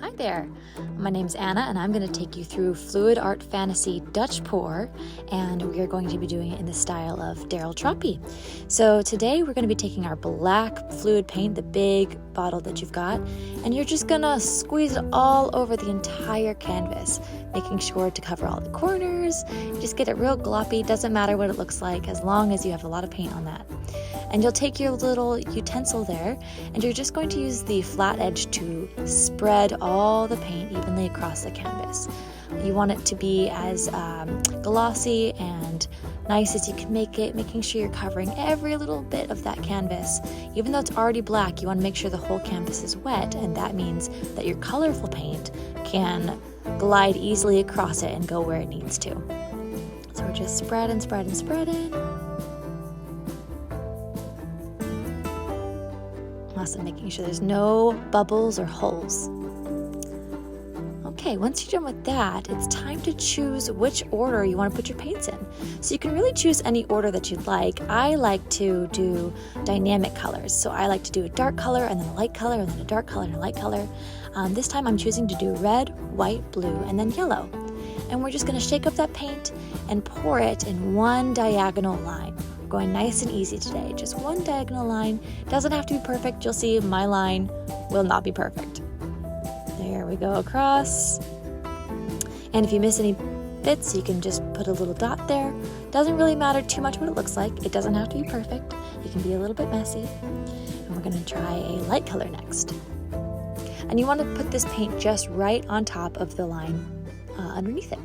Hi there, my name's Anna and I'm going to take you through Fluid Art Fantasy Dutch Pour, and we are going to be doing it in the style of Daryl Trompy. So today we're going to be taking our black fluid paint, the big bottle that you've got, and you're just going to squeeze it all over the entire canvas, making sure to cover all the corners. Just get it real gloppy, doesn't matter what it looks like as long as you have a lot of paint on that. And you'll take your little utensil there and you're just going to use the flat edge to spread all the paint evenly across the canvas. You want it to be as glossy and nice as you can make it, making sure you're covering every little bit of that canvas. Even though it's already black, you want to make sure the whole canvas is wet, and that means that your colorful paint can glide easily across it and go where it needs to. So we're just spreading. Awesome, making sure there's no bubbles or holes. Okay, once you're done with that, it's time to choose which order you want to put your paints in. So you can really choose any order that you'd like. I like to do dynamic colors. So I like to do a dark color and then a light color and then a dark color and a light color. This time I'm choosing to do red, white, blue, and then yellow. And we're just going to shake up that paint and pour it in one diagonal line. Going nice and easy today, just one diagonal line. Doesn't have to be perfect. You'll see my line will not be perfect. There we go across. And if you miss any bits, you can just put a little dot there. Doesn't really matter too much what it looks like. It doesn't have to be perfect. It can be a little bit messy. And we're going to try a light color next. And you want to put this paint just right on top of the line underneath it.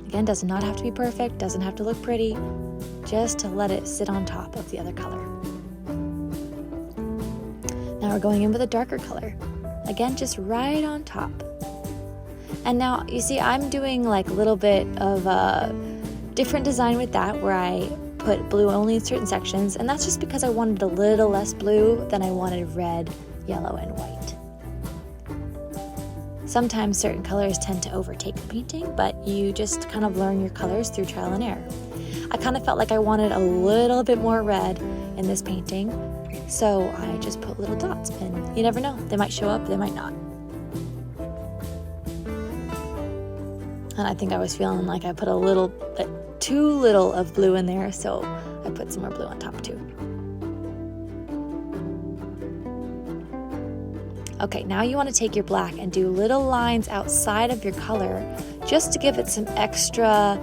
Again, does not have to be perfect, doesn't have to look pretty, just to let it sit on top of the other color. Now we're going in with a darker color. Again, just right on top. And now, you see, I'm doing like a little bit of a different design with that, where I put blue only in certain sections, and that's just because I wanted a little less blue than I wanted red, yellow, and white. Sometimes certain colors tend to overtake the painting, but you just kind of learn your colors through trial and error. I kind of felt like I wanted a little bit more red in this painting, so I just put little dots, and you never know, they might show up, they might not. And I think I was feeling like I put a little bit too little of blue in there, so I put some more blue on top too. Okay, now you want to take your black and do little lines outside of your color just to give it some extra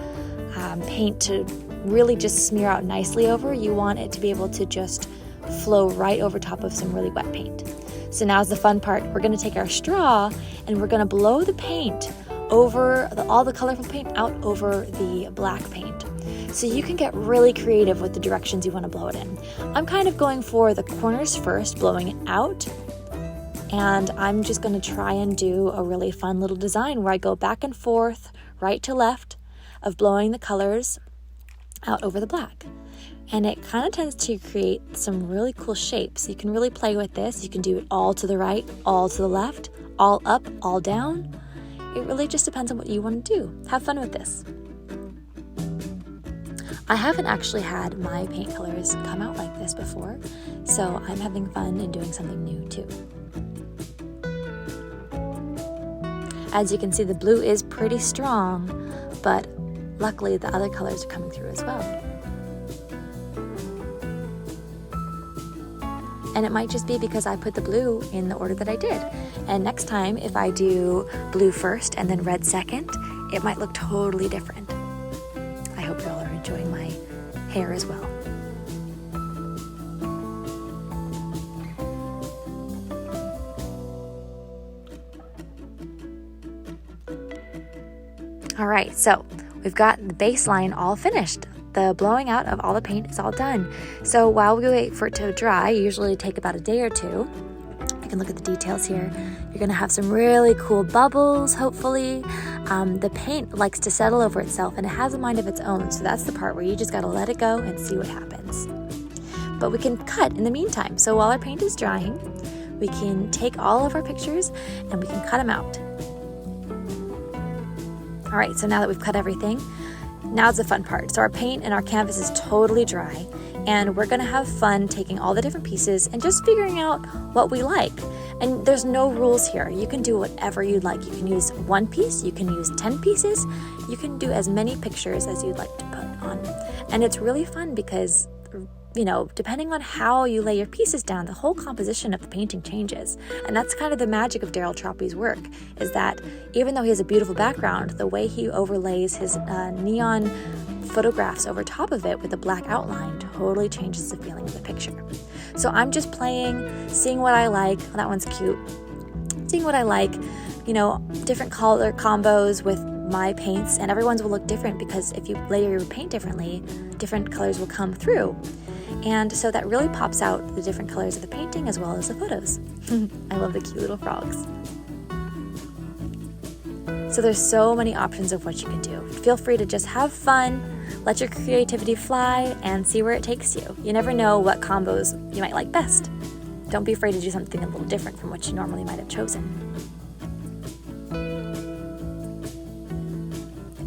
paint to really just smear out nicely over. You want it to be able to just flow right over top of some really wet paint. So now's the fun part. We're going to take our straw and we're going to blow the paint over, all the colorful paint out over the black paint. So you can get really creative with the directions you want to blow it in. I'm kind of going for the corners first, blowing it out. And I'm just going to try and do a really fun little design where I go back and forth, right to left, of blowing the colors out over the black. And it kind of tends to create some really cool shapes. You can really play with this. You can do it all to the right, all to the left, all up, all down. It really just depends on what you want to do. Have fun with this. I haven't actually had my paint colors come out like this before, so I'm having fun and doing something new too. As you can see, the blue is pretty strong, but luckily the other colors are coming through as well. And it might just be because I put the blue in the order that I did. And next time, if I do blue first and then red second, it might look totally different. I hope you all are enjoying my hair as well. All right, so we've got the baseline all finished. The blowing out of all the paint is all done. So while we wait for it to dry, usually take about a day or two. You can look at the details here. You're gonna have some really cool bubbles, hopefully. The paint likes to settle over itself and it has a mind of its own. So that's the part where you just gotta let it go and see what happens. But we can cut in the meantime. So while our paint is drying, we can take all of our pictures and we can cut them out. All right, so now that we've cut everything, now's the fun part. So our paint and our canvas is totally dry, and we're gonna have fun taking all the different pieces and just figuring out what we like. And there's no rules here. You can do whatever you'd like. You can use one piece, you can use 10 pieces, you can do as many pictures as you'd like to put on. And it's really fun because, you know, depending on how you lay your pieces down, the whole composition of the painting changes. And that's kind of the magic of Daryl Tropy's work, is that even though he has a beautiful background, the way he overlays his neon photographs over top of it with a black outline totally changes the feeling of the picture. So I'm just playing, seeing what I like. Oh, that one's cute. Seeing what I like, you know, different color combos with my paints, and everyone's will look different because if you layer your paint differently, different colors will come through. And so that really pops out the different colors of the painting as well as the photos. I love the cute little frogs. So there's so many options of what you can do. Feel free to just have fun, let your creativity fly, and see where it takes you. You never know what combos you might like best. Don't be afraid to do something a little different from what you normally might have chosen.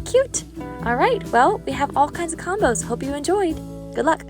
Cute! All right, well, we have all kinds of combos. Hope you enjoyed. Good luck!